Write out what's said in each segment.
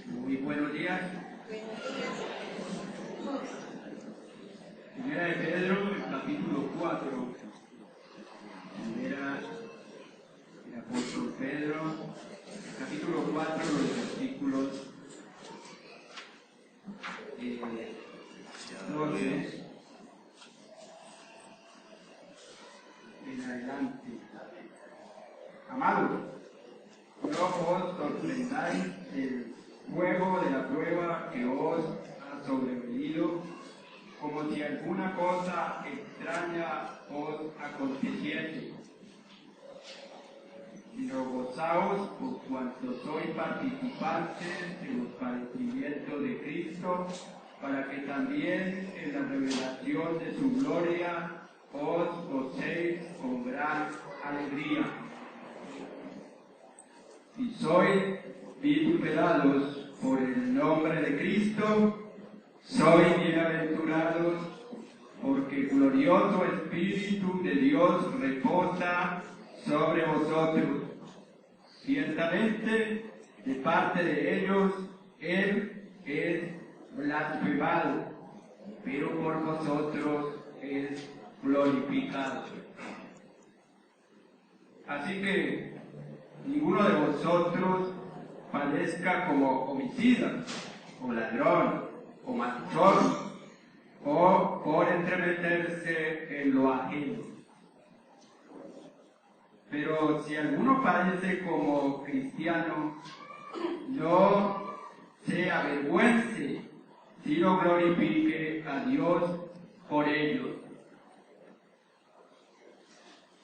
Muy buenos días. Primera de Pedro, capítulo 4. Primera del apóstol Pedro, capítulo 4, los versículos 12 en adelante. Amados, no os sorprendáis del fuego de la prueba que os ha sobrevenido, como si alguna cosa extraña os aconteciese, sino gozaos por cuanto sois participantes de los padecimientos de Cristo, para que también en la revelación de su gloria os gocéis con gran alegría. Si sois vituperados por el nombre de Cristo, sois bienaventurados, porque glorioso Espíritu de Dios reposa sobre vosotros. Ciertamente, de parte de ellos, Él es blasfemado, pero por vosotros es glorificado. Así que ninguno de vosotros padezca como homicida, o ladrón, o malhechor, o por entremeterse en lo ajeno. Pero si alguno padece como cristiano, no se avergüence, sino glorifique a Dios por ellos.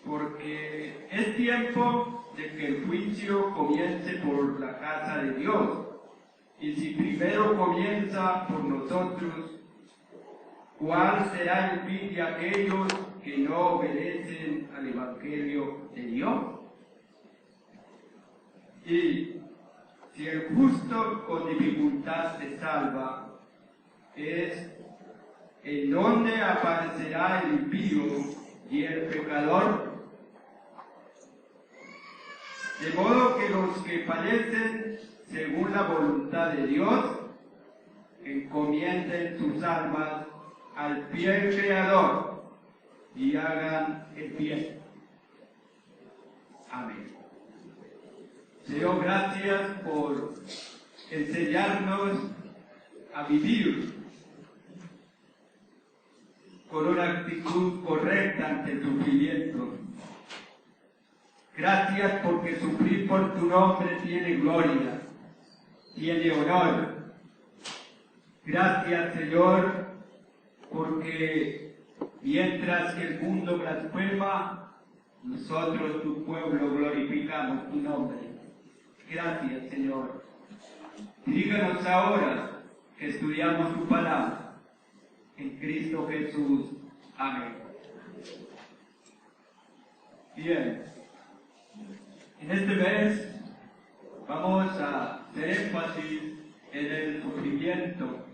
Porque es tiempo de que el juicio comience por la casa de Dios. Y si primero comienza por nosotros, ¿cuál será el fin de aquellos que no obedecen al Evangelio de Dios? Y si el justo con dificultad se salva, es en donde aparecerá el impío y el pecador. De modo que los que padecen según la voluntad de Dios, encomienden sus almas al fiel Creador y hagan el bien. Amén. Señor, gracias por enseñarnos a vivir con una actitud correcta ante el sufrimiento. Gracias porque sufrir por tu nombre tiene gloria, tiene honor. Gracias, Señor, porque mientras que el mundo blasfema, nosotros, tu pueblo, glorificamos tu nombre. Gracias, Señor. Díganos ahora que estudiamos tu palabra. En Cristo Jesús. Amén. Bien. En este mes vamos a hacer énfasis en el sufrimiento.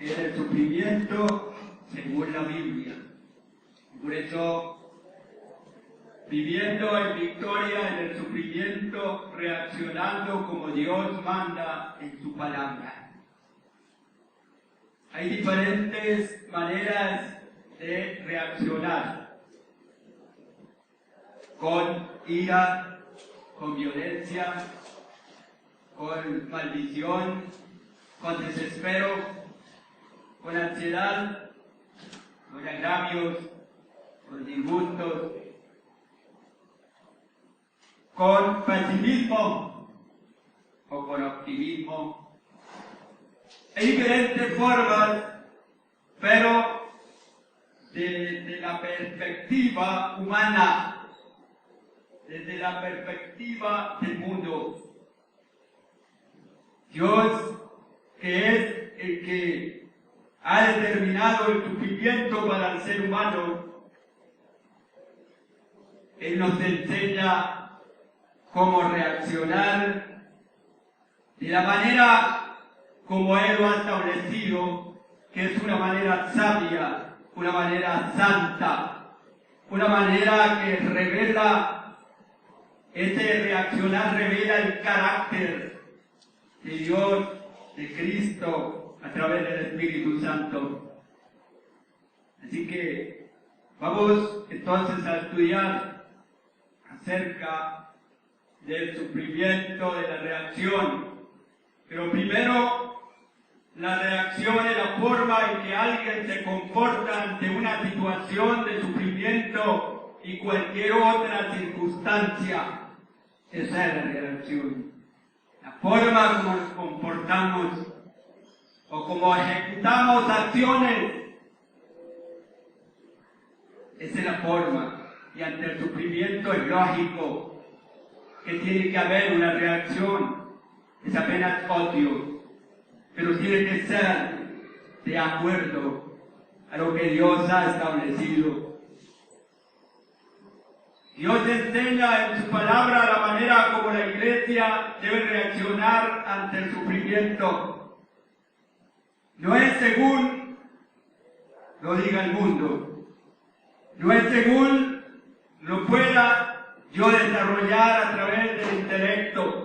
En el sufrimiento según la Biblia. Por eso, viviendo en victoria en el sufrimiento, reaccionando como Dios manda en su palabra. Hay diferentes maneras de reaccionar. Con ira, con violencia, con maldición, con desespero, con ansiedad, con agravios, con disgustos, con pesimismo o con optimismo. Hay diferentes formas, pero desde la perspectiva humana, desde la perspectiva del mundo, Dios, que es el que ha determinado el sufrimiento para el ser humano, Él nos enseña cómo reaccionar de la manera como Él lo ha establecido que es una manera sabia, una manera santa, una manera que revela, ese reaccionar revela el carácter de Dios, de Cristo, a través del Espíritu Santo. Así que vamos entonces a estudiar acerca del sufrimiento, de la reacción. Pero primero, la reacción es la forma en que alguien se comporta ante una situación de sufrimiento y cualquier otra circunstancia. Esa es la reacción. La forma como nos comportamos o como ejecutamos acciones. Esa es la forma. Y ante el sufrimiento es lógico que tiene que haber una reacción. Es apenas odio, pero tiene que ser de acuerdo a lo que Dios ha establecido. Dios enseña en su palabra la manera como la iglesia debe reaccionar ante el sufrimiento. No es según lo diga el mundo, no es según lo pueda yo desarrollar a través del intelecto.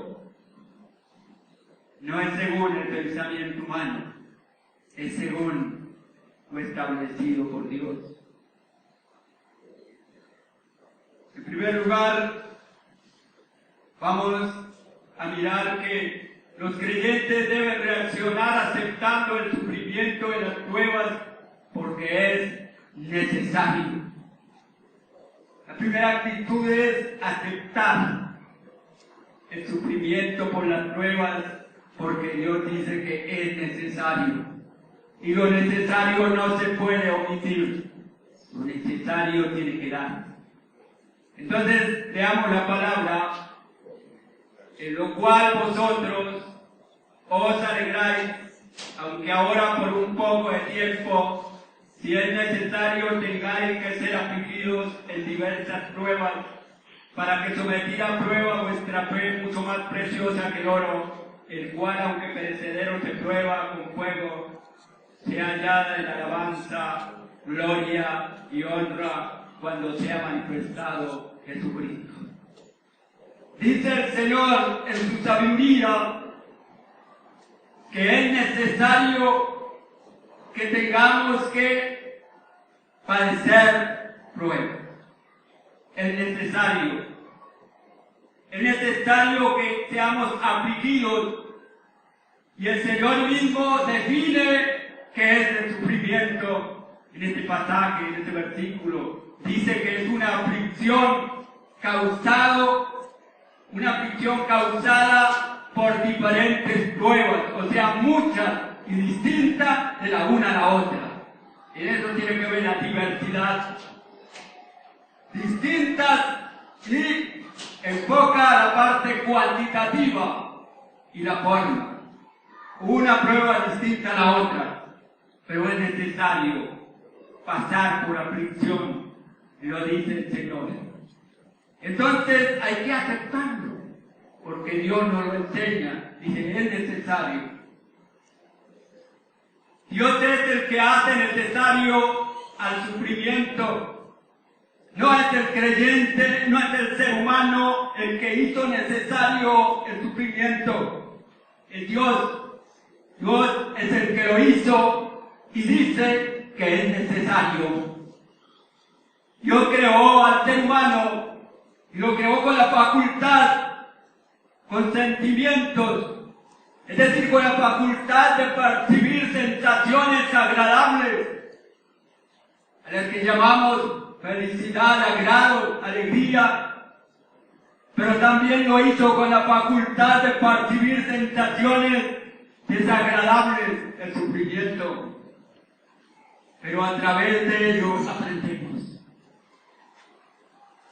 No es según el pensamiento humano, es según lo establecido por Dios. En primer lugar, vamos a mirar que los creyentes deben reaccionar aceptando el sufrimiento en las pruebas porque es necesario. La primera actitud es aceptar el sufrimiento por las pruebas porque Dios dice que es necesario. Y lo necesario no se puede omitir. Lo necesario tiene que dar. Entonces, leamos la palabra, en lo cual vosotros os alegráis, aunque ahora por un poco de tiempo, si es necesario, tengáis que ser afligidos en diversas pruebas, para que sometida a prueba vuestra fe mucho más preciosa que el oro, el cual, aunque perecedero, se prueba con fuego, sea hallada en alabanza, gloria y honra cuando sea manifestado Jesucristo. Dice el Señor en su sabiduría que es necesario que tengamos que padecer pruebas. Es necesario que seamos afligidos. Y el Señor mismo define qué es el sufrimiento en este pasaje, en este versículo. Dice que es una aflicción causada por diferentes pruebas, o sea, muchas y distintas de la una a la otra. En eso tiene que ver la diversidad. Distintas y enfoca la parte cuantitativa y la forma. Una prueba distinta a la otra, pero es necesario pasar por aflicción, lo dice el Señor. Entonces hay que aceptarlo, porque Dios nos lo enseña, dice, es necesario. Dios es el que hace necesario al sufrimiento. No es el creyente, no es el ser humano el que hizo necesario el sufrimiento. Es Dios. Dios es el que lo hizo y dice que es necesario. Dios creó al ser humano y lo creó con la facultad, con sentimientos, es decir, con la facultad de percibir sensaciones agradables, a las que llamamos felicidad, agrado, alegría, pero también lo hizo con la facultad de percibir sensaciones desagradables, el sufrimiento. Pero a través de ellos aprendemos.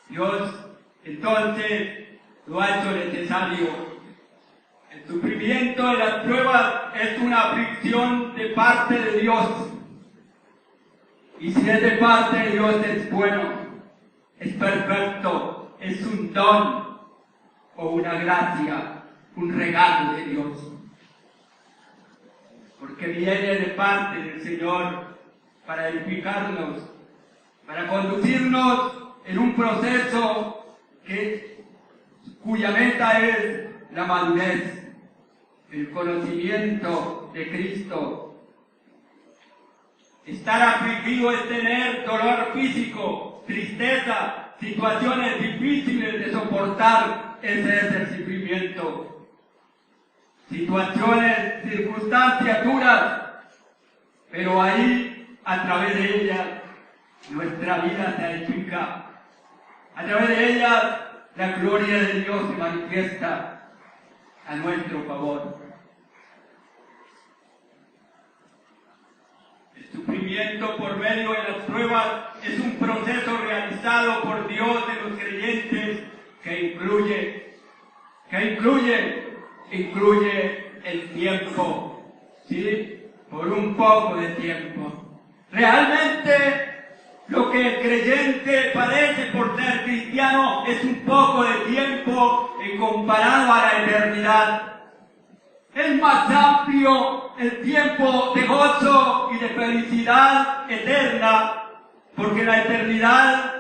Dios entonces lo ha hecho necesario. El sufrimiento de las pruebas es una aflicción de parte de Dios. Y si es de parte de Dios es bueno, es perfecto, es un don o una gracia, un regalo de Dios. porque viene de parte del Señor para edificarnos, para conducirnos en un proceso cuya meta es la madurez, el conocimiento de Cristo. Estar afligido es tener dolor físico, tristeza, situaciones difíciles de soportar. Ese es el sufrimiento. Situaciones, circunstancias duras, pero ahí, a través de ellas, nuestra vida se edifica. A través de ellas, la gloria de Dios se manifiesta a nuestro favor. El sufrimiento por medio de las pruebas es un proceso realizado por Dios de los creyentes que incluye el tiempo, ¿sí? Por un poco de tiempo. Realmente, lo que el creyente padece por ser cristiano es un poco de tiempo comparado a la eternidad. Es más amplio el tiempo de gozo y de felicidad eterna, porque en la eternidad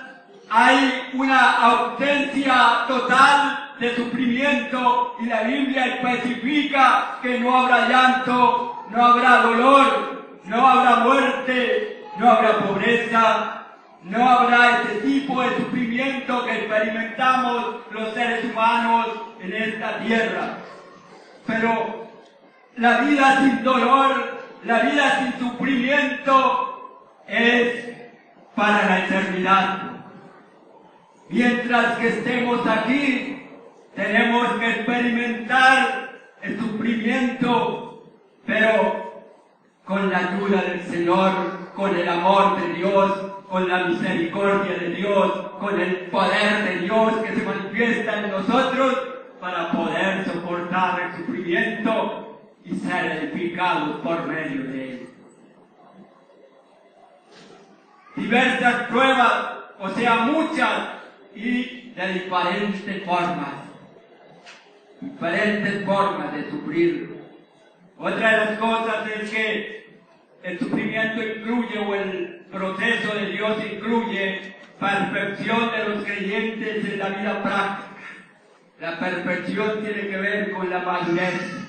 hay una ausencia total de sufrimiento y la Biblia especifica que no habrá llanto, no habrá dolor, no habrá muerte, no habrá pobreza, no habrá ese tipo de sufrimiento que experimentamos los seres humanos en esta tierra. Pero la vida sin dolor, la vida sin sufrimiento es para la eternidad. Mientras que estemos aquí, tenemos que experimentar el sufrimiento, pero con la ayuda del Señor, con el amor de Dios, con la misericordia de Dios, con el poder de Dios que se manifiesta en nosotros para poder soportar el sufrimiento y ser edificados por medio de él. Diversas pruebas, o sea, muchas, y de diferentes formas de sufrir. Otra de las cosas es que el sufrimiento incluye, o el proceso de Dios incluye, perfección de los creyentes en la vida práctica. La perfección tiene que ver con la madurez.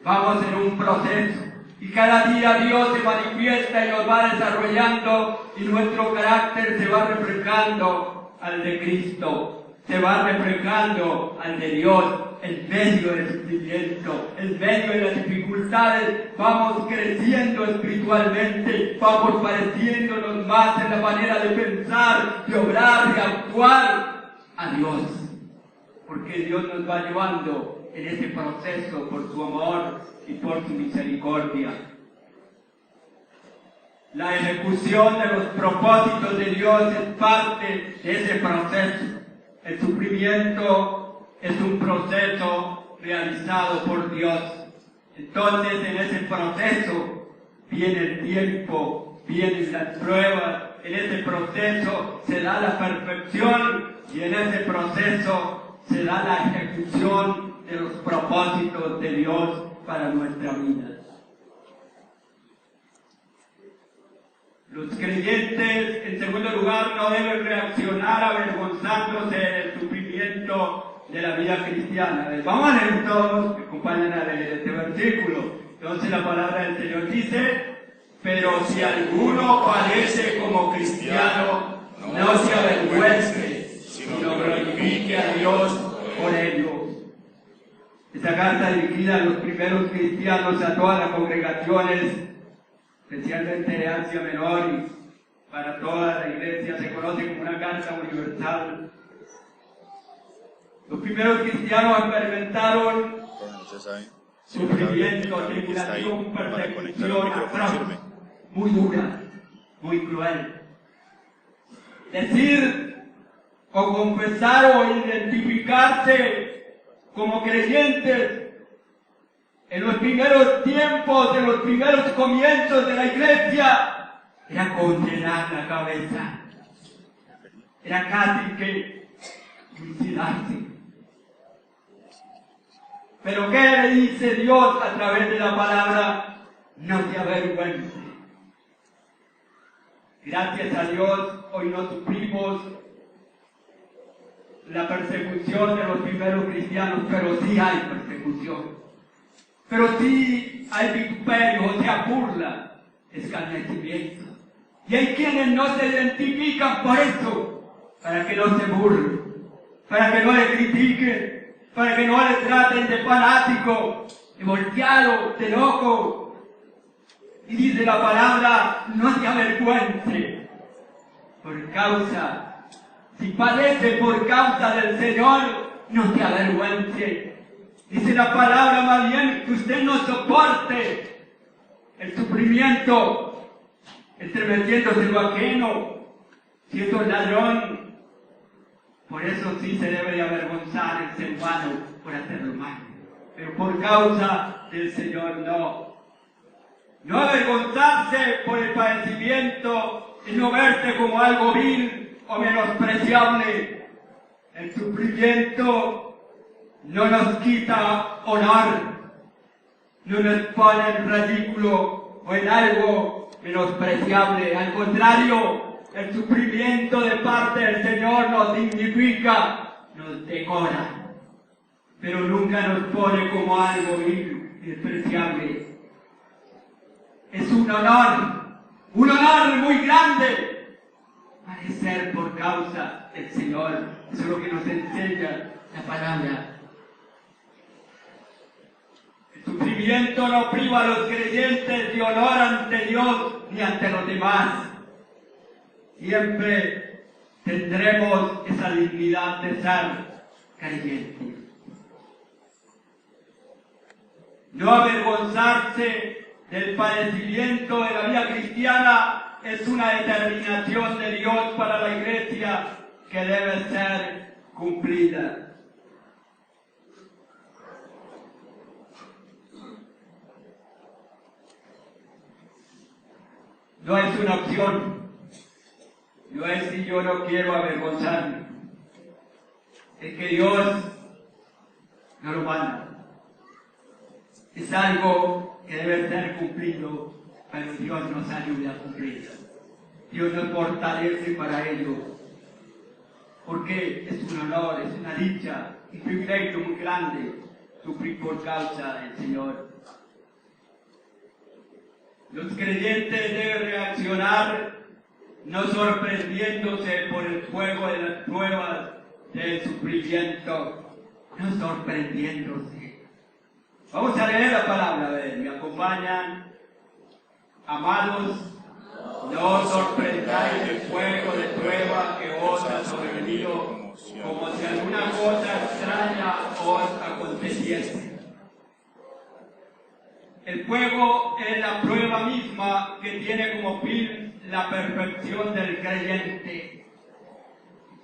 Vamos en un proceso y cada día Dios se manifiesta y nos va desarrollando y nuestro carácter se va reflejando al de Cristo, se va reflejando al de Dios. En medio del sufrimiento, en medio de las dificultades, vamos creciendo espiritualmente, vamos pareciéndonos más en la manera de pensar, de obrar, de actuar a Dios. Porque Dios nos va llevando en ese proceso por su amor y por su misericordia. La ejecución de los propósitos de Dios es parte de ese proceso. El sufrimiento es un proceso realizado por Dios. Entonces, en ese proceso viene el tiempo, vienen las pruebas, en ese proceso se da la perfección y en ese proceso se da la ejecución de los propósitos de Dios para nuestra vida. Los creyentes, en segundo lugar, no deben reaccionar avergonzándose del sufrimiento de la vida cristiana. Vamos a leer todos, que acompañan a leer este versículo. Entonces la palabra del Señor dice: pero si alguno padece como cristiano, no se avergüence, sino glorifique a Dios por ello. Esta carta dirigida a los primeros cristianos, a todas las congregaciones, especialmente de Asia Menor, y para toda la iglesia, se conoce como una carta universal. Los primeros cristianos experimentaron sufrimiento, tribulación, persecución, atroz, muy dura, muy cruel. Decir o confesar o identificarse como creyentes en los primeros tiempos, en los primeros comienzos de la iglesia, era condenar la cabeza. Era casi que suicidarse. Pero ¿qué le dice Dios a través de la palabra? No te avergüences. Gracias a Dios, hoy no sufrimos la persecución de los primeros cristianos, pero sí hay persecución. Pero sí hay vituperio, o sea, burla, escarnecimiento. Y hay quienes no se identifican por eso, para que no se burlen, para que no le critiquen, para que no le traten de fanático, de volteado, de loco. Y dice la palabra, no te avergüences por causa, si padece por causa del Señor, no te avergüences. Dice la palabra más bien que usted no soporte el sufrimiento, estremeciéndose lo ajeno, siendo ladrón. Por eso sí se debe de avergonzar el ser humano por hacerlo mal. Pero por causa del Señor no. No avergonzarse por el padecimiento y no verse como algo vil o menospreciable. El sufrimiento no nos quita honor, no nos pone en ridículo o en algo menospreciable. Al contrario, el sufrimiento de parte del Señor nos dignifica, nos decora, pero nunca nos pone como algo vil, despreciable. Es un honor muy grande, padecer por causa del Señor. Eso es lo que nos enseña la palabra. El sufrimiento no priva a los creyentes de honor ante Dios ni ante los demás. Siempre tendremos esa dignidad de ser creyentes. No avergonzarse del padecimiento de la vida cristiana es una determinación de Dios para la Iglesia que debe ser cumplida. No es una opción. No es si yo no quiero avergonzarme. Es que Dios no lo manda. Es algo que debe ser cumplido, pero Dios nos ayuda a cumplirlo. Dios nos fortalece para ello. Porque es un honor, es una dicha, un privilegio muy grande sufrir por causa del Señor. Los creyentes deben reaccionar no sorprendiéndose por el fuego de las pruebas del sufrimiento, no sorprendiéndose. Vamos a leer la palabra, ¿me acompañan? Amados, no os sorprendáis del fuego de prueba que os ha sobrevenido, como si alguna cosa extraña os aconteciese. El fuego es la prueba misma que tiene como fin la perfección del creyente.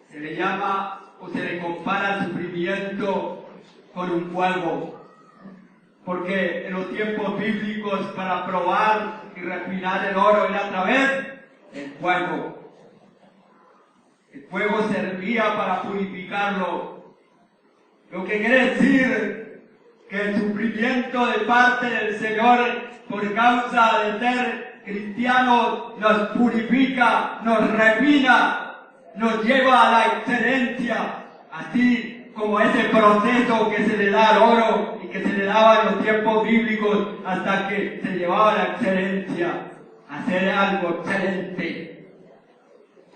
Se le llama o se le compara al sufrimiento con un fuego, porque en los tiempos bíblicos para probar y refinar el oro era a través del fuego. El fuego servía para purificarlo, lo que quiere decir que el sufrimiento de parte del Señor por causa de ser cristianos nos purifica, nos refina, nos lleva a la excelencia, así como ese proceso que se le da al oro y que se le daba en los tiempos bíblicos hasta que se llevaba a la excelencia, a hacer algo excelente.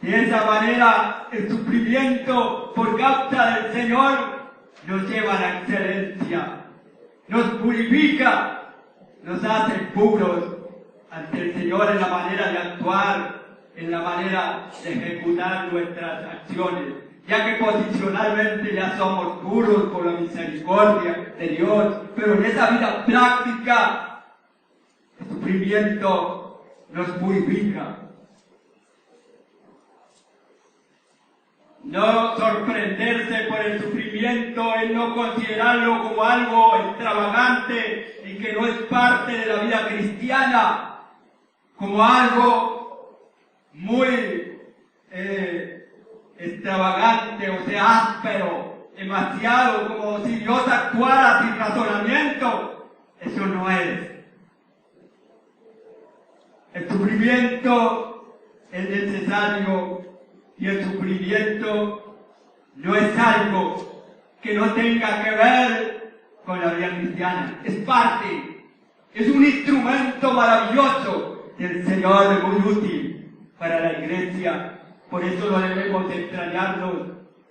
De esa manera el sufrimiento por causa del Señor nos lleva a la excelencia, nos purifica, nos hace puros ante el Señor en la manera de actuar, en la manera de ejecutar nuestras acciones, ya que posicionalmente ya somos puros por la misericordia de Dios, pero en esa vida práctica el sufrimiento nos purifica. No sorprenderse por el sufrimiento es no considerarlo como algo extravagante y que no es parte de la vida cristiana, como algo muy extravagante, o sea, áspero, demasiado, como si Dios actuara sin razonamiento. Eso no es. El sufrimiento es necesario y el sufrimiento no es algo que no tenga que ver con la vida cristiana. Es parte, es un instrumento maravilloso del Señor, muy útil para la iglesia. Por eso no debemos extrañarnos,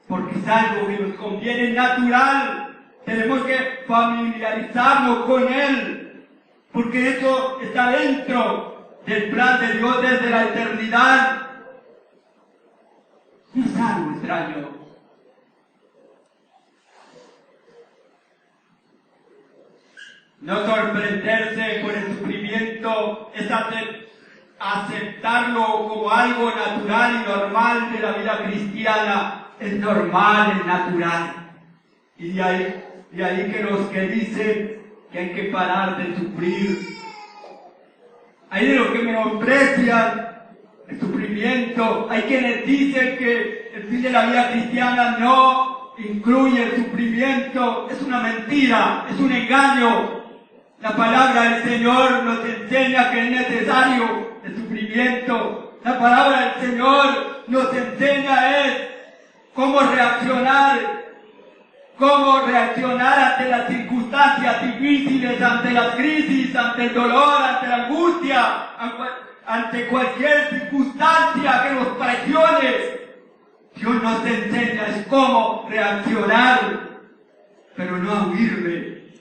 porque es algo que nos conviene natural. Tenemos que familiarizarnos con Él, porque eso está dentro del plan de Dios desde la eternidad. No es algo extraño. No sorprenderse por el sufrimiento es aceptarlo como algo natural y normal de la vida cristiana. Es normal, es natural. Y de ahí que los que dicen que hay que parar de sufrir, hay de los que menosprecian el sufrimiento, hay quienes dicen que el fin de la vida cristiana no incluye el sufrimiento. Es una mentira, es un engaño. La palabra del Señor nos enseña que es necesario el sufrimiento. La palabra del Señor nos enseña cómo reaccionar ante las circunstancias difíciles, ante las crisis, ante el dolor, ante la angustia, ante cualquier circunstancia que nos presione. Dios nos enseña cómo reaccionar, pero no a huirle,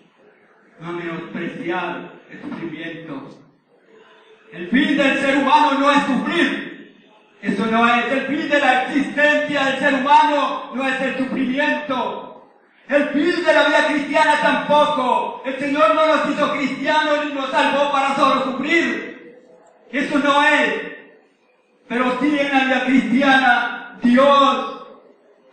no a menospreciar el sufrimiento. El fin del ser humano no es sufrir. Eso no es. El fin de la existencia del ser humano no es el sufrimiento. El fin de la vida cristiana tampoco. El Señor no nos hizo cristianos ni nos salvó para solo sufrir. Eso no es. Pero sí en la vida cristiana Dios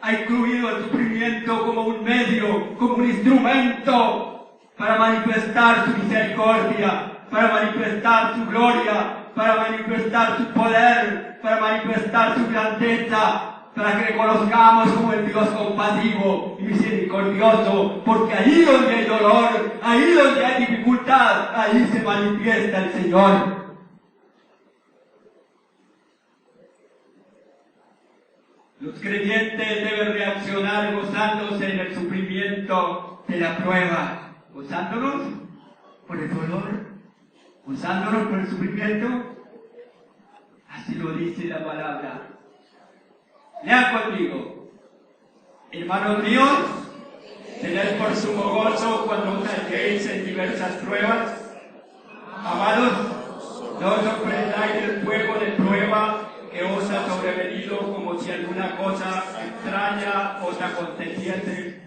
ha incluido el sufrimiento como un medio, como un instrumento para manifestar su misericordia, para manifestar su gloria, para manifestar su poder, para manifestar su grandeza, para que le conozcamos como el Dios compasivo y misericordioso, porque ahí donde hay dolor, ahí donde hay dificultad, ahí se manifiesta el Señor. Los creyentes deben reaccionar gozándose en el sufrimiento de la prueba, gozándonos por el dolor, gozándonos por el sufrimiento. Así lo dice la palabra. Lean conmigo. Hermanos míos, tened por sumo gozo cuando os halléis en diversas pruebas. Amados, no os sorprendáis del fuego de prueba que os ha sobrevenido como si alguna cosa extraña os aconteciese,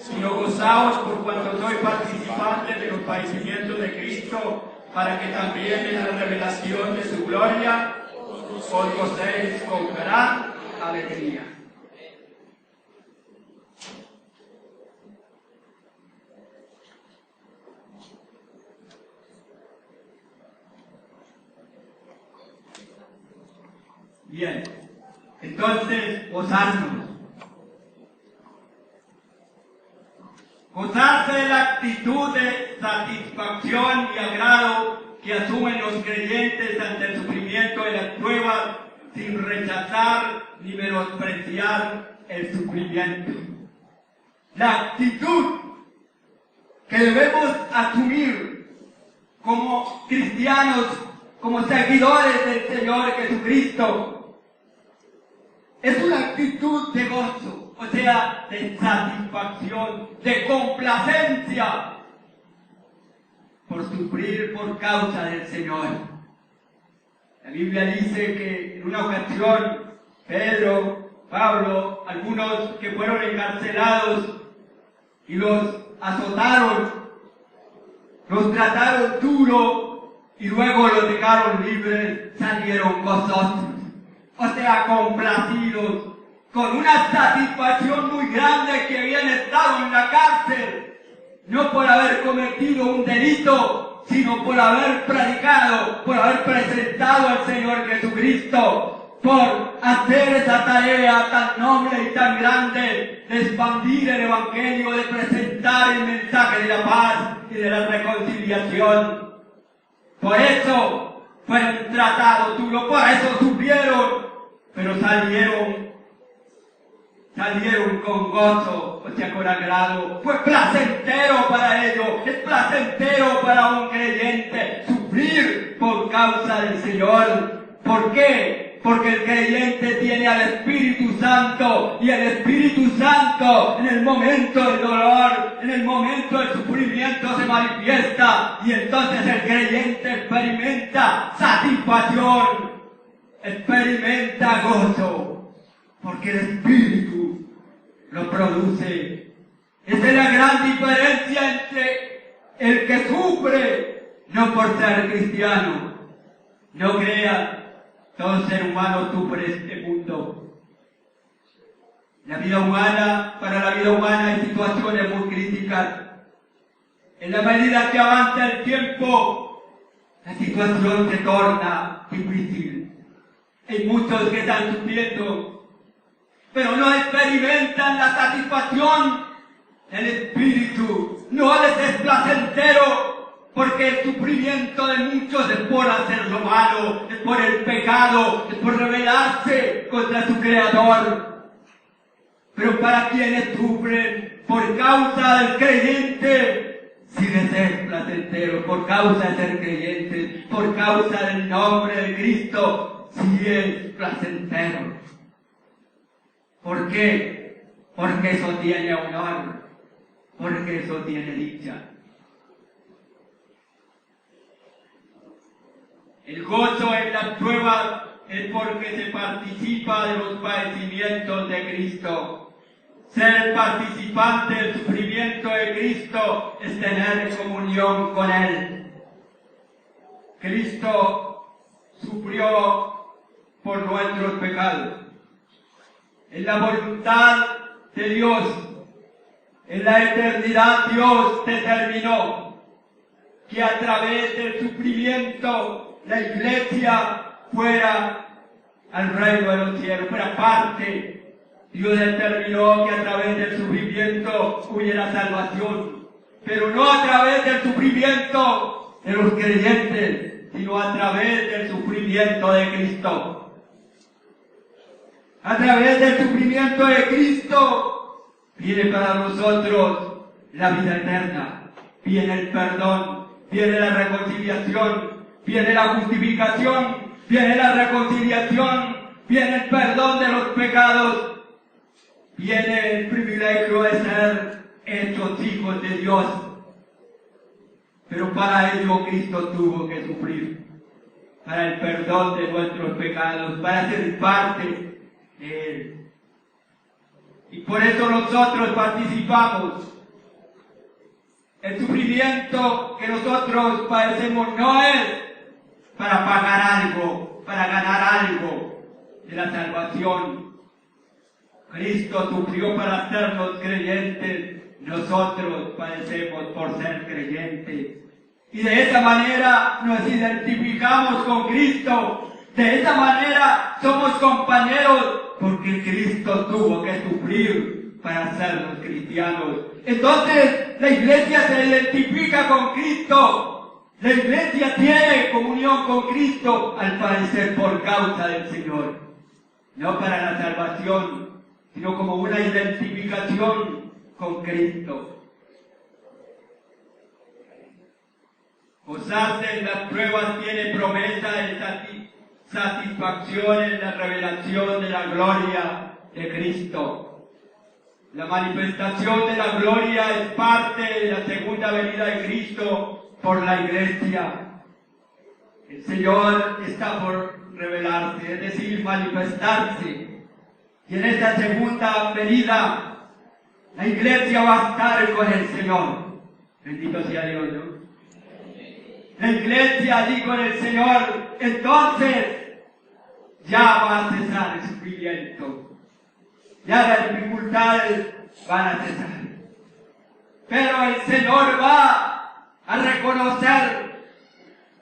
sino gozaos por cuanto sois participantes de los padecimientos de Cristo, para que también en la revelación de su gloria os gocéis con gran alegría. Bien, entonces gozarnos. Gozarse de la actitud de satisfacción y agrado que asumen los creyentes ante el sufrimiento de las pruebas, sin rechazar ni menospreciar el sufrimiento. La actitud que debemos asumir como cristianos, como seguidores del Señor Jesucristo, es una actitud de gozo, o sea, de satisfacción, de complacencia por sufrir por causa del Señor. La Biblia dice que en una ocasión Pedro, Pablo, algunos que fueron encarcelados y los azotaron, los trataron duro y luego los dejaron libres, salieron gozosos. O sea, complacidos, con una satisfacción muy grande que habían estado en la cárcel, no por haber cometido un delito, sino por haber predicado, por haber presentado al Señor Jesucristo. por hacer esa tarea tan noble y tan grande de expandir el Evangelio, de presentar el mensaje de la paz y de la reconciliación. Por eso fueron tratados duros, por eso sufrieron, pero salieron con gozo, o sea, con agrado. Fue placentero para ellos, es placentero para un creyente sufrir por causa del Señor. ¿Por qué? Porque el creyente tiene al Espíritu Santo, y el Espíritu Santo en el momento del dolor, en el momento del sufrimiento se manifiesta, y entonces el creyente experimenta satisfacción, experimenta gozo, porque el Espíritu lo produce. Esa es la gran diferencia entre el que sufre, no por ser cristiano. No crea, todo ser humano sufre este mundo. Para la vida humana hay situaciones muy críticas. En la medida que avanza el tiempo, la situación se torna difícil. Hay muchos que están sufriendo, pero no experimentan la satisfacción del Espíritu. No les es placentero, porque el sufrimiento de muchos es por hacer lo malo, es por el pecado, es por rebelarse contra su Creador. Pero para quienes sufren por causa del creyente, sí les es placentero, por causa de ser creyentes, por causa del nombre de Cristo, sí es placentero. ¿Por qué? Porque eso tiene honor, porque eso tiene dicha. El gozo en las pruebas es porque se participa de los padecimientos de Cristo. Ser participante del sufrimiento de Cristo es tener comunión con Él. Cristo sufrió por nuestros pecados. En la voluntad de Dios, en la eternidad, Dios determinó que a través del sufrimiento la Iglesia fuera al reino de los cielos, fuera parte. Dios determinó que a través del sufrimiento hubiera salvación, pero no a través del sufrimiento de los creyentes, sino a través del sufrimiento de Cristo. A través del sufrimiento de Cristo viene para nosotros la vida eterna, viene el perdón, viene la reconciliación, viene la justificación, viene la reconciliación, viene el perdón de los pecados, viene el privilegio de ser hechos hijos de Dios. Pero para ello Cristo tuvo que sufrir, para el perdón de nuestros pecados, para ser parte de Él. Y por eso nosotros participamos. El sufrimiento que nosotros padecemos no es para pagar algo, para ganar algo de la salvación. Cristo sufrió para hacernos creyentes, nosotros padecemos por ser creyentes. Y de esa manera nos identificamos con Cristo, de esa manera somos compañeros, porque Cristo tuvo que sufrir para hacernos cristianos. Entonces la Iglesia se identifica con Cristo. La Iglesia tiene comunión con Cristo al padecer por causa del Señor. No para la salvación, sino como una identificación con Cristo. Gozarse en las pruebas tiene promesa de satisfacción en la revelación de la gloria de Cristo. La manifestación de la gloria es parte de la segunda venida de Cristo por la Iglesia. El Señor está por revelarse, es decir, manifestarse. Y en esta segunda venida, la Iglesia va a estar con el Señor. Bendito sea Dios, ¿no? La Iglesia allí con el Señor, entonces ya va a cesar el sufrimiento. Ya las dificultades van a cesar. Pero el Señor va a reconocer,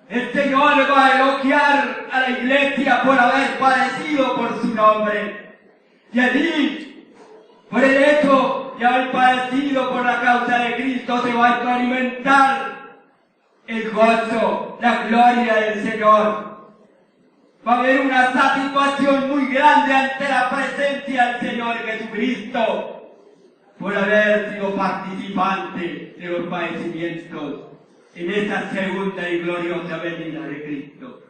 el Señor va a elogiar a la la iglesia por haber padecido por su nombre. Y allí, por el hecho de haber padecido por la causa de Cristo, se va a experimentar el gozo, la gloria del Señor. Va a haber una satisfacción muy grande ante la presencia del Señor Jesucristo por haber sido participante de los padecimientos en esa segunda y gloriosa venida de Cristo.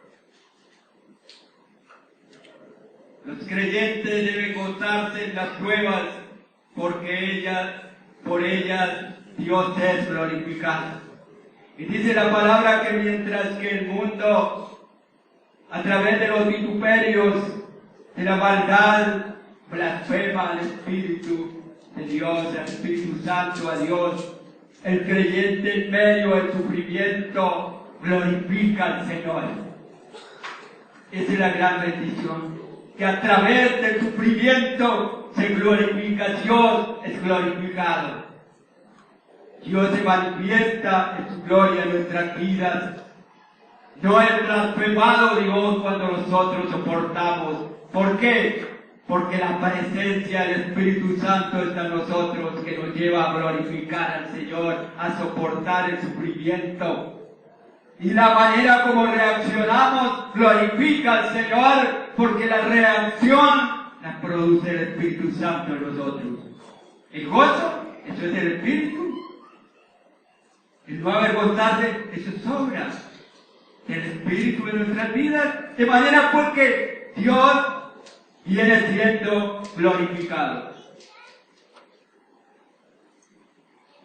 Los creyentes deben gozarse en las pruebas porque por ellas Dios es glorificado. Y dice la palabra que mientras que el mundo, a través de los vituperios, de la maldad, blasfema al Espíritu de Dios, al Espíritu Santo, a Dios, el creyente en medio del sufrimiento glorifica al Señor. Esa es la gran bendición, que a través del sufrimiento se glorifica, Dios es glorificado. Dios se manifiesta en su gloria en nuestras vidas. No es blasfemado Dios cuando nosotros soportamos. ¿Por qué? Porque la presencia del Espíritu Santo está en nosotros, que nos lleva a glorificar al Señor, a soportar el sufrimiento. Y la manera como reaccionamos glorifica al Señor, porque la reacción la produce el Espíritu Santo en nosotros. El gozo, eso es el Espíritu. El no avergonzarse, eso es obra del Espíritu en nuestras vidas, de manera porque Dios viene siendo glorificado.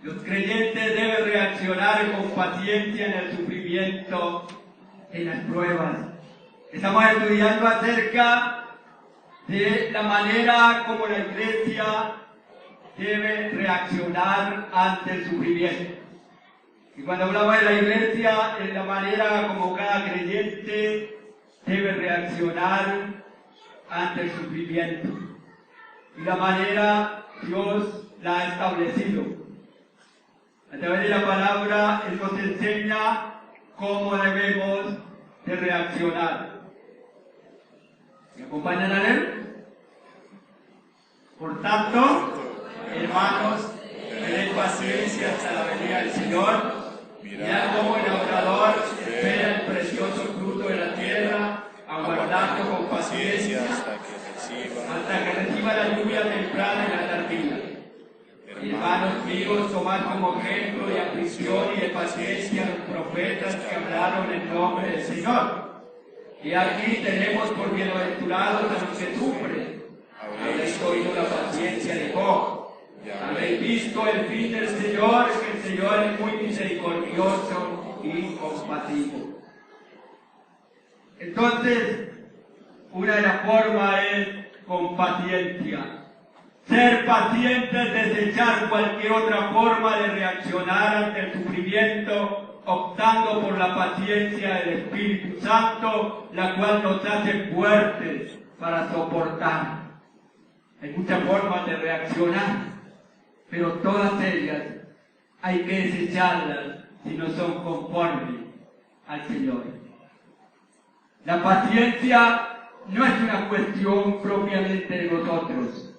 Los creyentes deben reaccionar con paciencia en el sufrimiento, en las pruebas. Estamos estudiando acerca de la manera como la iglesia debe reaccionar ante el sufrimiento. Y cuando hablamos de la iglesia, es la manera como cada creyente debe reaccionar ante el sufrimiento. Y la manera Dios la ha establecido. A través de la palabra, Él nos enseña cómo debemos de reaccionar. ¿Me acompañan a leer? Por tanto, hermanos, tened paciencia hasta la venida del Señor. Mirad cómo el labrador espera el precioso fruto de la tierra, aguardando con paciencia hasta que reciba la lluvia temprana y la tardía. Hermanos míos, tomad como ejemplo de aflicción y de paciencia a los profetas que hablaron en nombre del Señor. Y aquí tenemos por bienaventurados a los que sufren. Habéis oído la paciencia de Job. Habéis visto el fin del Señor, que el Señor es muy misericordioso y compasivo. Entonces, una de las formas es con paciencia. Ser pacientes, desechar cualquier otra forma de reaccionar ante el sufrimiento, optando por la paciencia del Espíritu Santo, la cual nos hace fuertes para soportar. Hay muchas formas de reaccionar, pero todas ellas hay que desecharlas si no son conformes al Señor. La paciencia no es una cuestión propiamente de nosotros,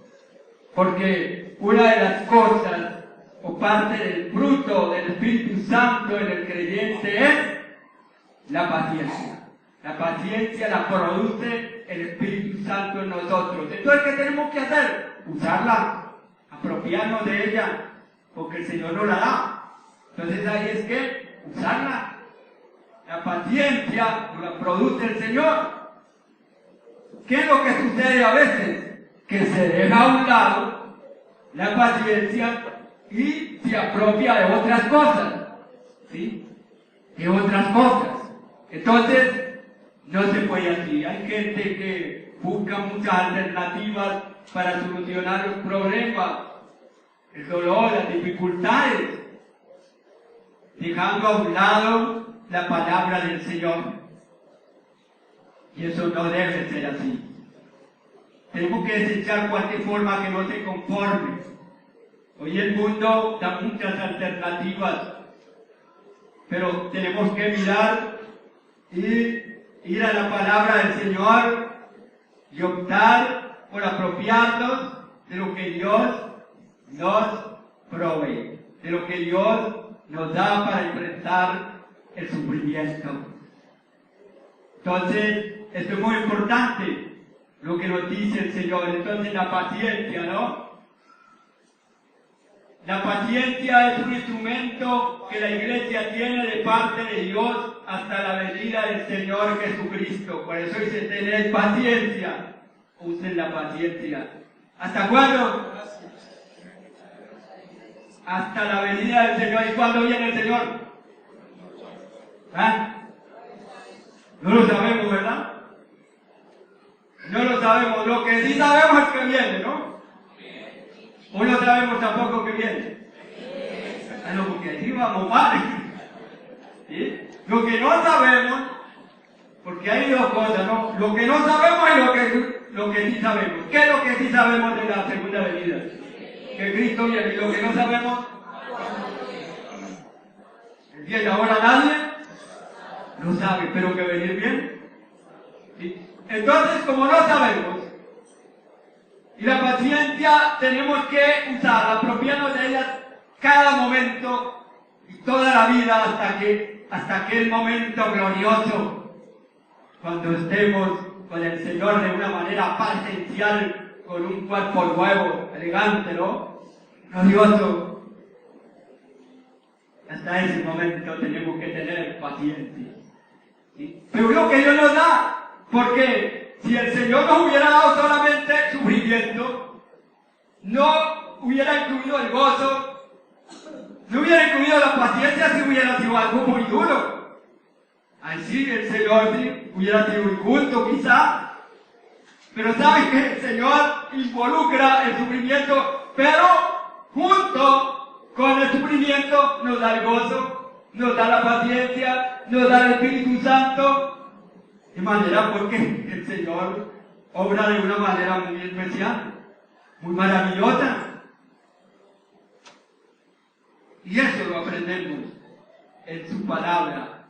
porque una de las cosas o parte del fruto del Espíritu Santo en el creyente es la paciencia. La paciencia la produce el Espíritu Santo en nosotros. Entonces, ¿qué tenemos que hacer? Usarla, apropiarnos de ella, porque el Señor nos la da. Entonces ahí es que usarla. La paciencia la produce el Señor. ¿Qué es lo que sucede a veces? Que se deja a un lado la paciencia y se apropia de otras cosas, ¿sí? De otras cosas. Entonces, no se puede así. Hay gente que busca muchas alternativas para solucionar los problemas, el dolor, las dificultades, dejando a un lado la palabra del Señor. Y eso no debe ser así. Tenemos que desechar cualquier forma que no se conforme. Hoy el mundo da muchas alternativas, pero tenemos que mirar y ir a la palabra del Señor y optar por apropiarnos de lo que Dios nos provee, de lo que Dios nos da para enfrentar el sufrimiento. Entonces, esto es muy importante, lo que nos dice el Señor. Entonces, la paciencia, ¿no? La paciencia es un instrumento que la iglesia tiene de parte de Dios hasta la venida del Señor Jesucristo. Por eso dice, tened paciencia. Usen la paciencia. ¿Hasta cuándo? Hasta la venida del Señor. ¿Y cuándo viene el Señor? ¿Ah? No lo sabemos, ¿verdad? No lo sabemos. Lo que sí sabemos es que viene, ¿no? ¿O no sabemos tampoco que viene? Ah, no, porque así vamos mal. ¿Sí? Lo que no sabemos, porque hay dos cosas, ¿no? Lo que no sabemos y lo que sí sabemos. ¿Qué es lo que sí sabemos de la segunda venida? Que Cristo viene. Y lo que no sabemos, el día y la hora nadie no sabe, pero que venir bien. ¿Sí? Entonces, como no sabemos, y la paciencia tenemos que usarla, apropiarnos de ella cada momento y toda la vida hasta aquel momento glorioso, cuando estemos con el Señor de una manera presencial, con un cuerpo nuevo, elegante, ¿no? Glorioso. Hasta ese momento tenemos que tener paciencia. ¿Sí? Pero lo que Dios nos da, porque si el Señor nos hubiera dado solamente sufrimiento, no hubiera incluido el gozo, no hubiera incluido la paciencia, si hubiera sido algo muy duro. Así el Señor sí, hubiera sido injusto quizá, pero saben que el Señor involucra el sufrimiento, pero junto con el sufrimiento nos da el gozo, nos da la paciencia, nos da el Espíritu Santo. De manera porque el Señor obra de una manera muy especial, muy maravillosa. Y eso lo aprendemos en su palabra.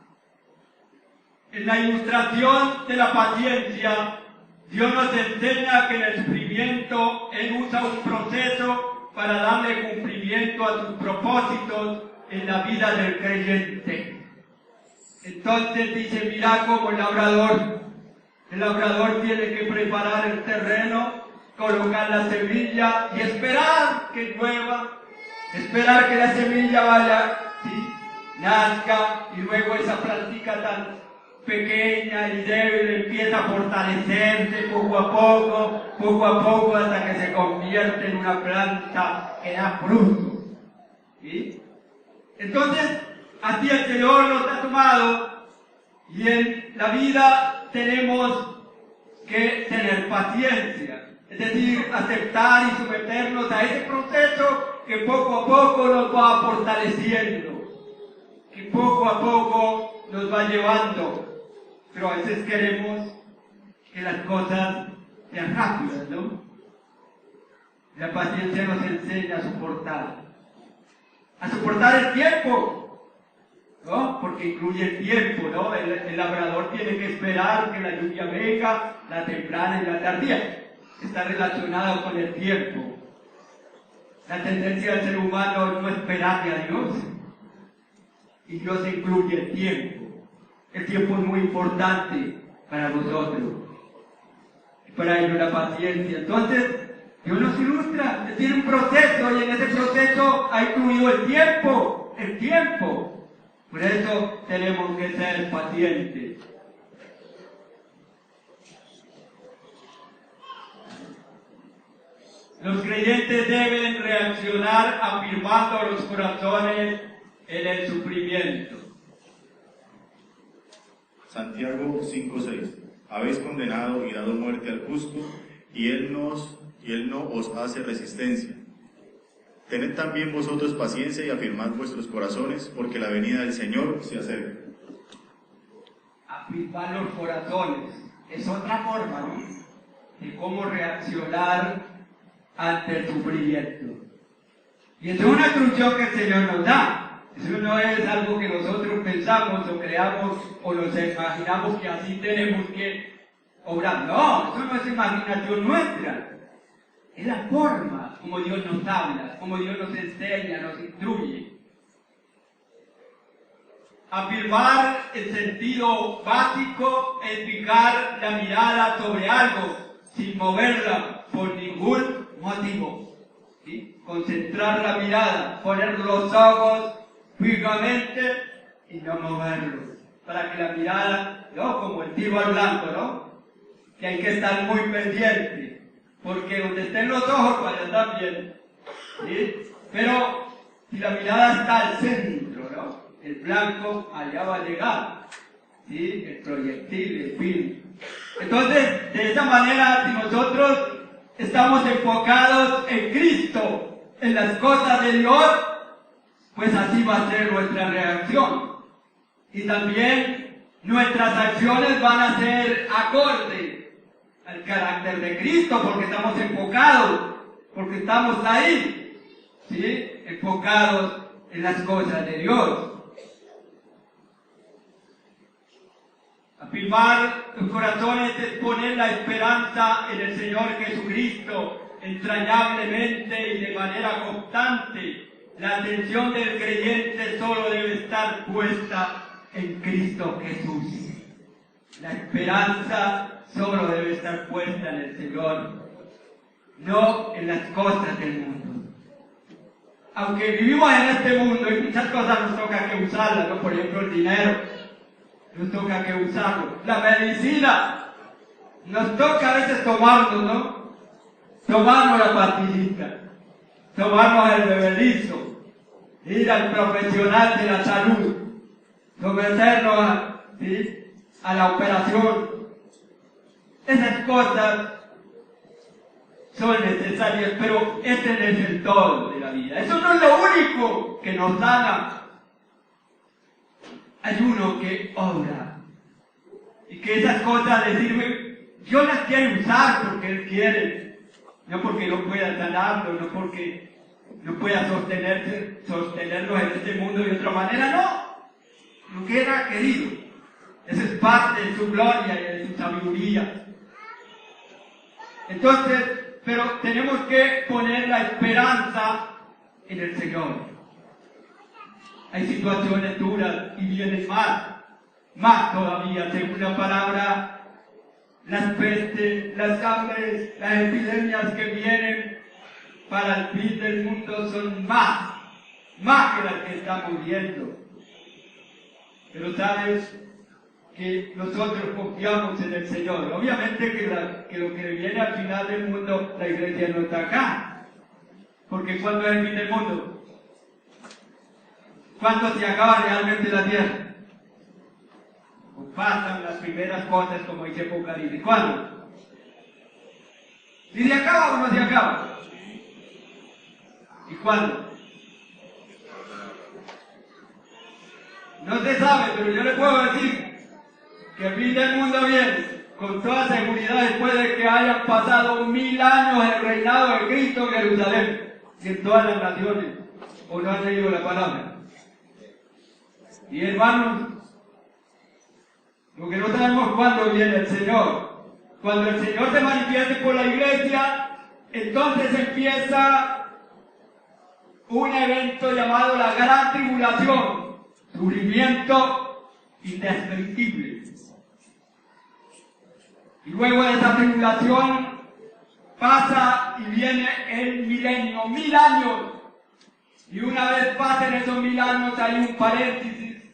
En la ilustración de la paciencia, Dios nos enseña que en el sufrimiento Él usa un proceso para darle cumplimiento a sus propósitos en la vida del creyente. Entonces dice, mira como el labrador tiene que preparar el terreno, colocar la semilla y esperar que llueva, esperar que la semilla vaya, ¿sí? Nazca, y luego esa plantita tan pequeña y débil empieza a fortalecerse poco a poco, hasta que se convierte en una planta que da frutos. ¿Sí? Entonces, así el Señor nos ha tomado, y en la vida tenemos que tener paciencia, es decir, aceptar y someternos a ese proceso que poco a poco nos va fortaleciendo, que poco a poco nos va llevando, pero a veces queremos que las cosas sean rápidas, ¿no? La paciencia nos enseña a soportar el tiempo, ¿no? Porque incluye el tiempo, ¿no? El labrador tiene que esperar que la lluvia venga, la temprana y la tardía. Está relacionado con el tiempo. La tendencia del ser humano es no esperarle a Dios. Y Dios incluye el tiempo. El tiempo es muy importante para nosotros. Y para ello la paciencia. Entonces, Dios nos ilustra, tiene un proceso, y en ese proceso ha incluido el tiempo. Por eso tenemos que ser pacientes. Los creyentes deben reaccionar afirmando los corazones en el sufrimiento. Santiago 5:6. Habéis condenado y dado muerte al justo, y él no os hace resistencia. Tened también vosotros paciencia y afirmad vuestros corazones, porque la venida del Señor se acerca. Afirmar los corazones es otra forma, ¿no?, de cómo reaccionar ante el sufrimiento. Y es una instrucción que el Señor nos da. Eso no es algo que nosotros pensamos o creamos o nos imaginamos que así tenemos que obrar. No, eso no es imaginación nuestra. Es la forma como Dios nos habla, como Dios nos enseña, nos instruye. Afirmar el sentido básico es fijar la mirada sobre algo sin moverla por ningún motivo. ¿Sí? Concentrar la mirada, poner los ojos fijamente y no moverlos. Para que la mirada, ¿no? Como el tiro al blanco, ¿no? Que hay que estar muy pendiente. Porque donde estén los ojos, vaya estar bien. ¿Sí? Pero si la mirada está al centro, ¿no? El blanco allá va a llegar. ¿Sí? El proyectil, el fin. Entonces, de esa manera, si nosotros estamos enfocados en Cristo, en las cosas de Dios, pues así va a ser nuestra reacción. Y también nuestras acciones van a ser acorde al carácter de Cristo, porque estamos enfocados, porque estamos ahí, ¿sí? Enfocados en las cosas de Dios. Afirmar los corazones es poner la esperanza en el Señor Jesucristo entrañablemente y de manera constante. La atención del creyente solo debe estar puesta en Cristo Jesús. La esperanza solo debe estar puesta en el Señor, no en las cosas del mundo. Aunque vivimos en este mundo y muchas cosas nos toca que usarlas, ¿no? Por ejemplo el dinero, nos toca que usarlo. La medicina, nos toca a veces tomarnos, ¿no? Tomarnos la pastillita, tomarnos el bebedizo, ir al profesional de la salud, someternos ¿sí? a la operación. Esas cosas son necesarias, pero ese no es el todo de la vida. Eso no es lo único que nos sana. Hay uno que obra y que esas cosas le sirven. Dios las quiere usar porque Él quiere, no porque no pueda sanarlo, no porque no pueda sostenerlos en este mundo de otra manera, no. Lo que Él ha querido. Eso es parte de su gloria y de su sabiduría. Entonces, pero tenemos que poner la esperanza en el Señor. Hay situaciones duras y vienen más todavía, según la palabra, las pestes, las hambres, las epidemias que vienen para el fin del mundo son más que las que estamos viendo. Pero sabes que nosotros confiamos en el Señor. Obviamente que lo que viene al final del mundo, la iglesia no está acá. Porque cuando es el fin del mundo, ¿cuándo se acaba realmente la tierra? O pasan las primeras cosas como dice Apocalipsis. ¿Cuándo? ¿Y se acaba o no se acaba? ¿Y cuándo? No se sabe, pero yo le puedo decir que el fin del mundo viene con toda seguridad después de que hayan pasado 1000 años el reinado de Cristo en Jerusalén y en todas las naciones. ¿O no han leído la palabra? Y hermanos, lo que no sabemos cuándo viene el Señor. Cuando el Señor se manifieste por la iglesia, entonces empieza un evento llamado la Gran Tribulación, sufrimiento indescriptible. Y luego de esa tribulación pasa y viene el milenio, 1000 años. Y una vez pasen esos 1000 años hay un paréntesis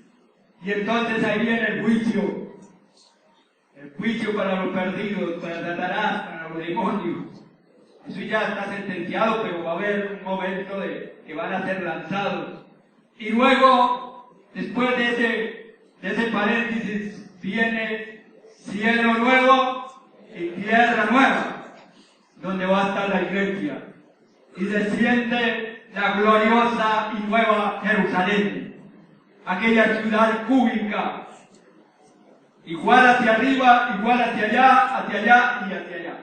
y entonces ahí viene el juicio. El juicio para los perdidos, para Satanás, para los demonios. Eso ya está sentenciado, pero va a haber un momento de que van a ser lanzados. Y luego, después de ese paréntesis, viene cielo nuevo y tierra nueva, donde va a estar la iglesia. Y desciende la gloriosa y nueva Jerusalén, aquella ciudad cúbica, igual hacia arriba, igual hacia allá y hacia allá.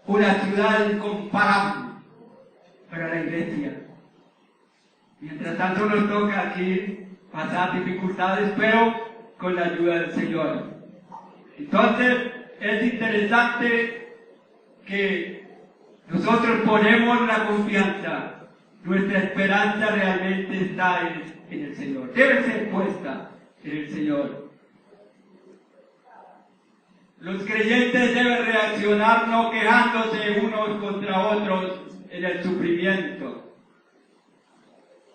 Una ciudad incomparable para la iglesia. Mientras tanto nos toca aquí pasar dificultades, pero con la ayuda del Señor. Entonces, es interesante que nosotros ponemos la confianza, nuestra esperanza realmente está en el Señor, debe ser puesta en el Señor. Los creyentes deben reaccionar no quejándose unos contra otros en el sufrimiento.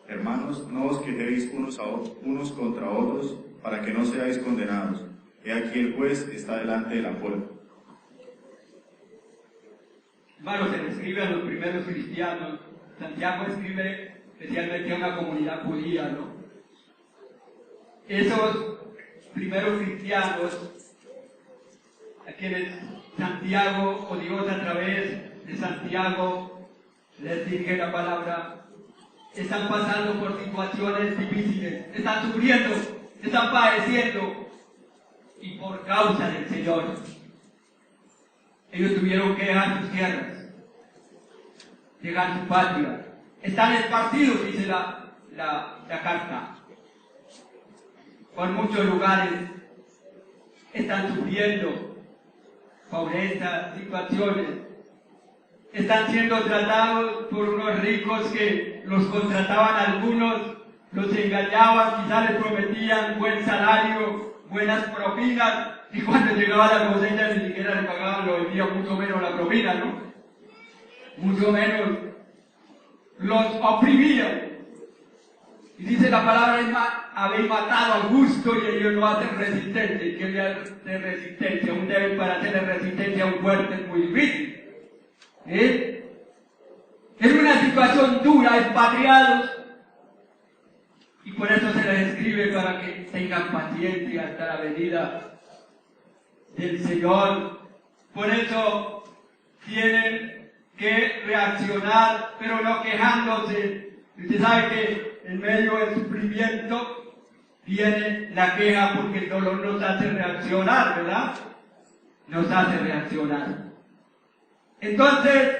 Hermanos, no os quejéis unos contra otros, para que no seáis condenados. He aquí el juez está delante de la puerta. Hermanos, se le escribe a los primeros cristianos. Santiago escribe especialmente a una comunidad judía, ¿no? Esos primeros cristianos, a quienes Santiago, o Dios a través de Santiago, les dirige la palabra, están pasando por situaciones difíciles, están sufriendo, están padeciendo, y por causa del Señor, ellos tuvieron que dejar sus tierras, dejar su patria, están esparcidos, dice la carta, por muchos lugares, están sufriendo pobreza, situaciones, están siendo tratados por unos ricos que los contrataban algunos, los engañaban, quizás les prometían buen salario, buenas propinas, y cuando llegaba la cosecha ni siquiera le pagaban, lo vendía mucho menos la propina, ¿no? Mucho menos, los oprimían. Y dice la palabra, habéis matado al justo y ellos no hacen resistencia. ¿Y qué le hace resistencia? Un débil para hacerle resistencia a un fuerte es muy difícil. En una situación dura, expatriados, y por eso se les escribe para que tengan paciencia hasta la venida del Señor. Por eso tienen que reaccionar, pero no quejándose. Usted sabe que en medio del sufrimiento viene la queja porque el dolor nos hace reaccionar, ¿verdad? Nos hace reaccionar. Entonces,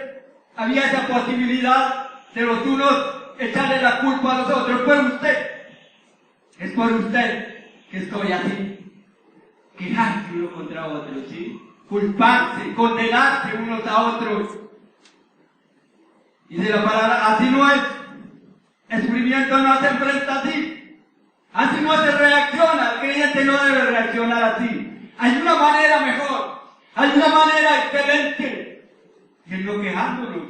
había esa posibilidad de los unos echarle la culpa a los otros. Por usted, es por usted que estoy así. Quejarse uno contra otro, ¿sí? Culparse, condenarse unos a otros. Dice la palabra, así no es. El sufrimiento no se enfrenta así. Así no se reacciona. El creyente no debe reaccionar así. Hay una manera mejor. Hay una manera excelente. Y es no quejándonos,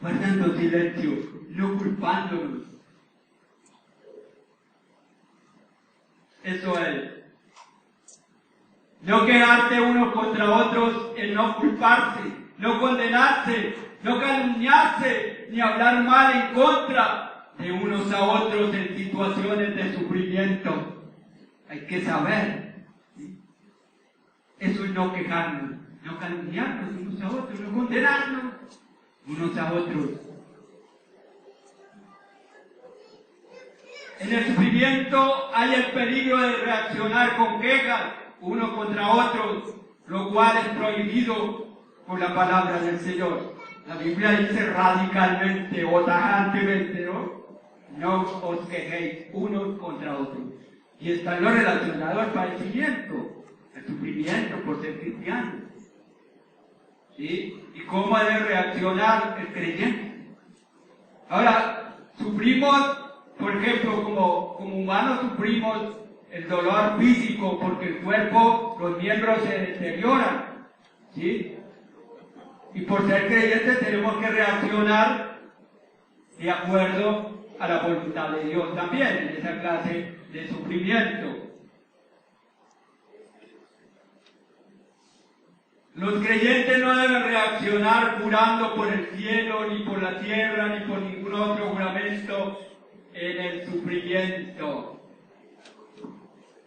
guardando silencio, no culpándonos. Eso es. No quejarse unos contra otros, el no culparse, no condenarse, no calumniarse, ni hablar mal en contra de unos a otros en situaciones de sufrimiento. Hay que saber. ¿Sí? Eso es no quejarnos, no calumniarnos unos a otros, no condenarnos unos a otros. En el sufrimiento hay el peligro de reaccionar con quejas unos contra otros, lo cual es prohibido por la palabra del Señor. La Biblia dice radicalmente o tajantemente, ¿no? No os quejéis unos contra otros. Y está en lo relacionado al padecimiento, al sufrimiento por ser cristiano. ¿Sí? ¿Y cómo debe reaccionar el creyente? Ahora, sufrimos, por ejemplo, como humanos sufrimos el dolor físico porque el cuerpo, los miembros se deterioran. ¿Sí? Y por ser creyentes tenemos que reaccionar de acuerdo a la voluntad de Dios también en esa clase de sufrimiento. Los creyentes no deben reaccionar jurando por el cielo, ni por la tierra, ni por ningún otro juramento en el sufrimiento.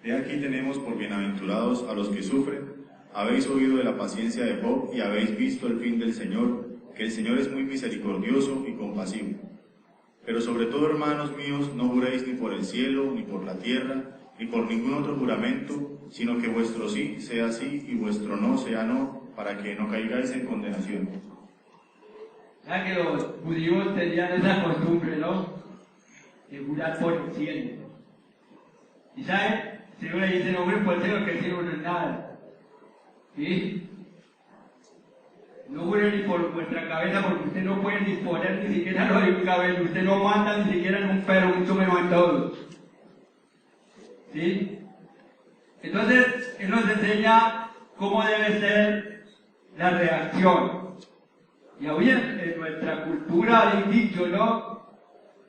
De aquí tenemos por bienaventurados a los que sufren. Habéis oído de la paciencia de Job y habéis visto el fin del Señor, que el Señor es muy misericordioso y compasivo. Pero sobre todo, hermanos míos, no juréis ni por el cielo, ni por la tierra, ni por ningún otro juramento, sino que vuestro sí sea sí y vuestro no sea no, para que no caigáis en condenación. Ya que los judíos tenían esa costumbre, ¿no? de jurar por el cielo. ¿Y sabe? El Señor le dice, no juren por el cielo, que el cielo no es nada. ¿Sí? No juren ni por vuestra cabeza, porque usted no puede disponer ni siquiera lo de un cabello, usted no manda ni siquiera en un pelo, mucho menos en todos. ¿Sí? Entonces, Él nos enseña cómo debe ser la reacción. Y hoy en nuestra cultura hay dicho, ¿no?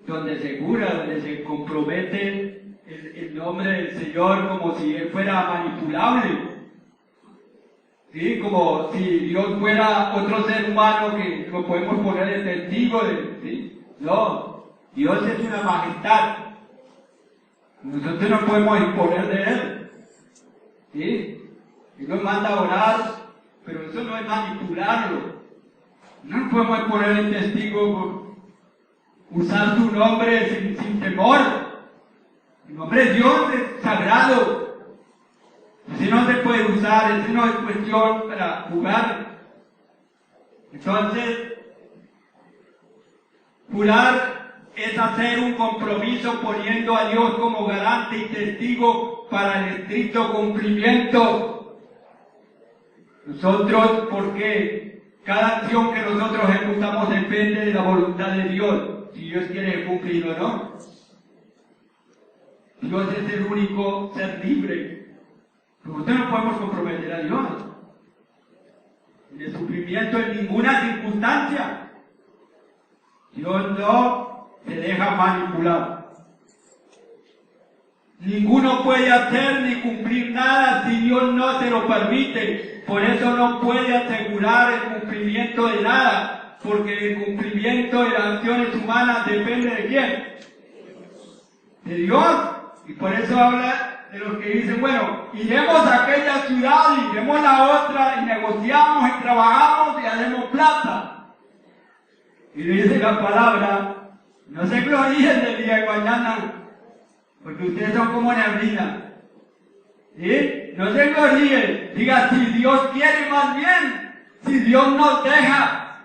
Donde se jura, donde se compromete el nombre del Señor como si Él fuera manipulable. ¿Sí? Como si Dios fuera otro ser humano que lo podemos poner de testigo de, ¿sí? No, Dios es una majestad. Nosotros no podemos imponer de Él. ¿Sí? Él nos manda a orar, pero eso no es manipularlo. No podemos poner el testigo por usar su nombre sin temor. El nombre de Dios es sagrado. Ese no se puede usar, ese no es cuestión para jugar. Entonces, jurar es hacer un compromiso poniendo a Dios como garante y testigo para el estricto cumplimiento. Nosotros, porque cada acción que nosotros ejecutamos depende de la voluntad de Dios, si Dios quiere cumplir o no. Dios es el único ser libre. Nosotros no podemos comprometer a Dios en el cumplimiento en ninguna circunstancia. Dios no se deja manipular. Ninguno puede hacer ni cumplir nada si Dios no se lo permite. Por eso no puede asegurar el cumplimiento de nada, porque el cumplimiento de las acciones humanas depende de quién, de Dios. Y por eso habla de los que dicen, bueno, iremos a aquella ciudad, iremos a la otra, y negociamos, y trabajamos, y hacemos plata. Y dice la palabra, no se gloríen del día de mañana, porque ustedes son como neblina. ¿Sí? No se gloríen, diga, si Dios quiere más bien, si Dios nos deja.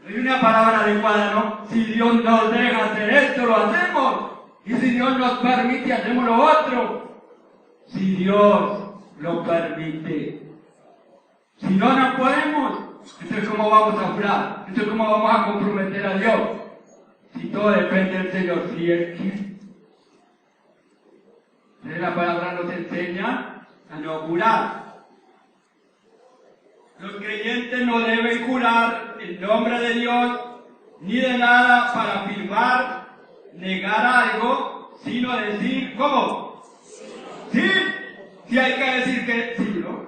Hay una palabra adecuada, ¿no? Si Dios nos deja hacer esto, lo hacemos. Y si Dios nos permite, hacemos lo otro. Si Dios lo permite. Si no, no podemos. Entonces, ¿cómo vamos a jurar? Entonces, ¿cómo vamos a comprometer a Dios? Si todo depende del Señor, si Él quiere. Entonces, la palabra nos enseña a no jurar. Los creyentes no deben jurar en nombre de Dios ni de nada para afirmar, negar algo, sino decir, ¿cómo? Sí, sí hay que decir que sí, ¿no?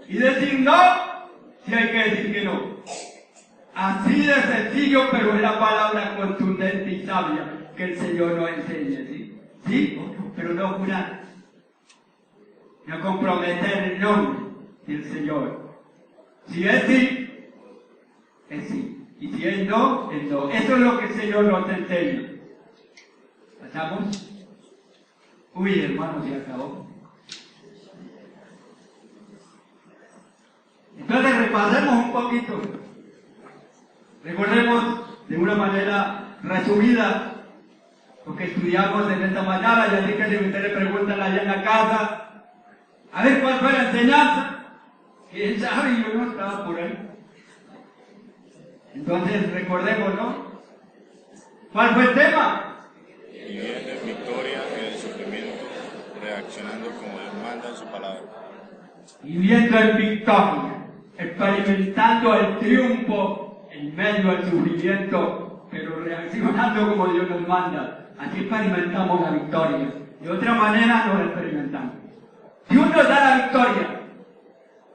Y decir no, sí hay que decir que no. Así de sencillo, pero es la palabra contundente y sabia que el Señor nos enseña, ¿sí? Sí, pero no jurar. No comprometer el nombre del Señor. Si es sí, es sí. Y si es no, es no. Eso es lo que el Señor nos enseña. ¿Pasamos? Uy, hermano, se acabó. Entonces repasemos un poquito. Recordemos de una manera resumida lo que estudiamos en esta mañana, y así que si ustedes le preguntan allá en la casa, a ver cuál fue la enseñanza, quién sabe, yo no estaba por ahí. Entonces recordemos, ¿no? ¿Cuál fue el tema? Viviendo en victoria en el sufrimiento, reaccionando como Él manda en su palabra. Viviendo en victoria, experimentando el triunfo en medio del sufrimiento, pero reaccionando como Dios nos manda. Así experimentamos la victoria. De otra manera no la experimentamos. Dios nos da la victoria,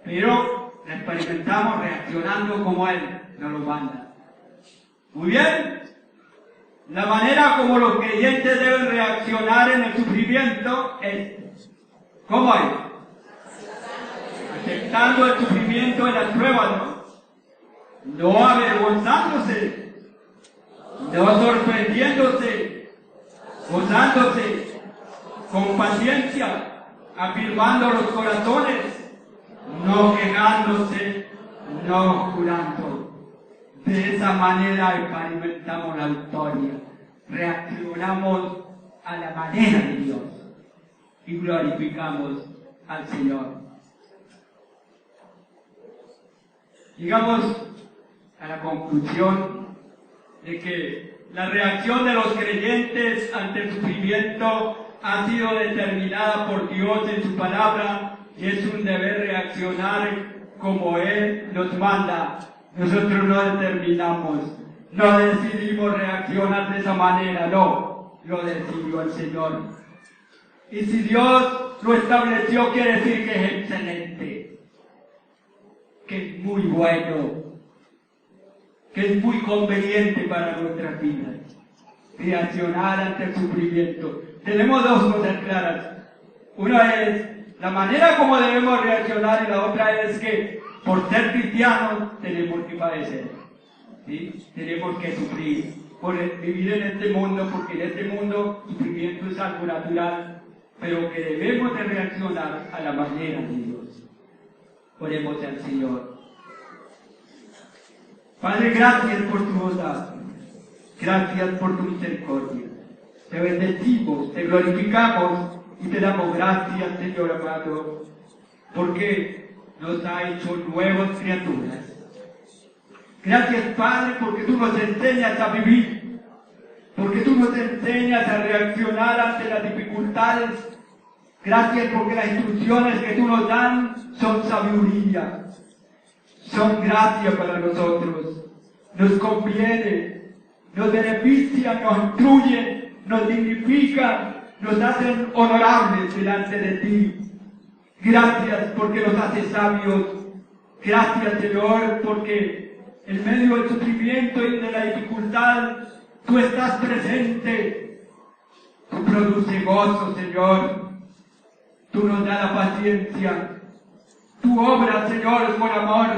pero la experimentamos reaccionando como Él nos lo manda. Muy bien. La manera como los creyentes deben reaccionar en el sufrimiento es, ¿cómo es? Aceptando el sufrimiento de las pruebas, ¿no? No avergonzándose, no sorprendiéndose, gozándose, con paciencia, afirmando los corazones, no quejándose, no jurando. De esa manera experimentamos la victoria. reaccionamos a la manera de Dios y glorificamos al Señor. Llegamos a la conclusión de que la reacción de los creyentes ante el sufrimiento ha sido determinada por Dios en su palabra y es un deber reaccionar como Él nos manda. Nosotros no determinamos, no decidimos reaccionar de esa manera, no, lo decidió el Señor. Y si Dios lo estableció, quiere decir que es excelente, que es muy bueno, que es muy conveniente para nuestras vidas. Reaccionar ante el sufrimiento. Tenemos dos cosas claras. Una es la manera como debemos reaccionar y la otra es que por ser cristianos tenemos que padecer. ¿Sí? Tenemos que sufrir por vivir en este mundo, porque en este mundo el sufrimiento es algo natural, pero que debemos de reaccionar a la manera de Dios. Oremos al Señor. Padre, gracias por tu bondad, gracias por tu misericordia. Te bendecimos, te glorificamos y te damos gracias, Señor amado, porque nos ha hecho nuevas criaturas. Gracias, Padre, porque tú nos enseñas a vivir, porque tú nos enseñas a reaccionar ante las dificultades. Gracias porque las instrucciones que tú nos dan son sabiduría, son gracia para nosotros, nos conviene, nos benefician, nos instruyen, nos dignifican, nos hacen honorables delante de ti. Gracias porque nos haces sabios. Gracias, Señor, porque en medio del sufrimiento y de la dificultad, tú estás presente. Tú produces gozo, Señor. Tú nos das la paciencia. Tú obras, Señor, con amor.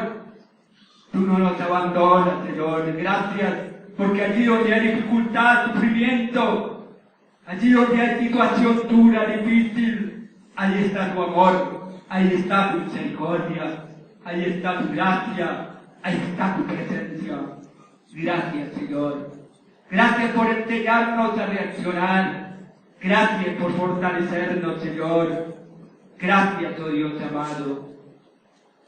Tú no nos abandonas, Señor. Gracias, porque allí donde hay dificultad, sufrimiento, allí donde hay situación dura, difícil, ahí está tu amor, ahí está tu misericordia, ahí está tu gracia, ahí está tu presencia. Gracias, Señor. Gracias por enseñarnos a reaccionar. Gracias por fortalecernos, Señor. Gracias, oh Dios amado.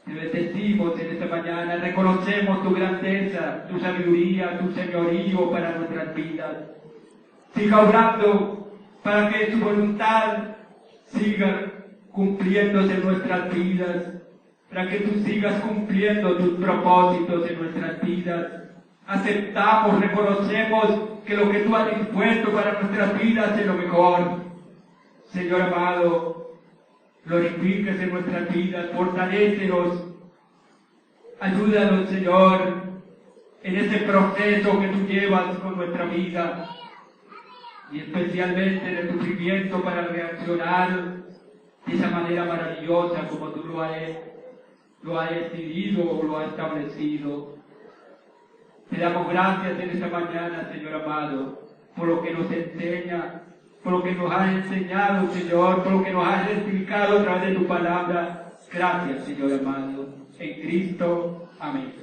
Te bendecimos en esta mañana, reconocemos tu grandeza, tu sabiduría, tu señorío para nuestras vidas. Siga obrando para que tu voluntad siga cumpliéndose en nuestras vidas, para que tú sigas cumpliendo tus propósitos en nuestras vidas. Aceptamos, reconocemos que lo que tú has dispuesto para nuestras vidas es lo mejor. Señor amado, glorifíquese en nuestras vidas, fortalécenos, ayúdanos, Señor, en ese proceso que tú llevas con nuestra vida, y especialmente en el sufrimiento para reaccionar de esa manera maravillosa como tú lo has decidido o lo has establecido. Te damos gracias en esta mañana, Señor amado, por lo que nos enseña, por lo que nos has enseñado, Señor, por lo que nos has explicado a través de tu palabra. Gracias, Señor amado. En Cristo. Amén.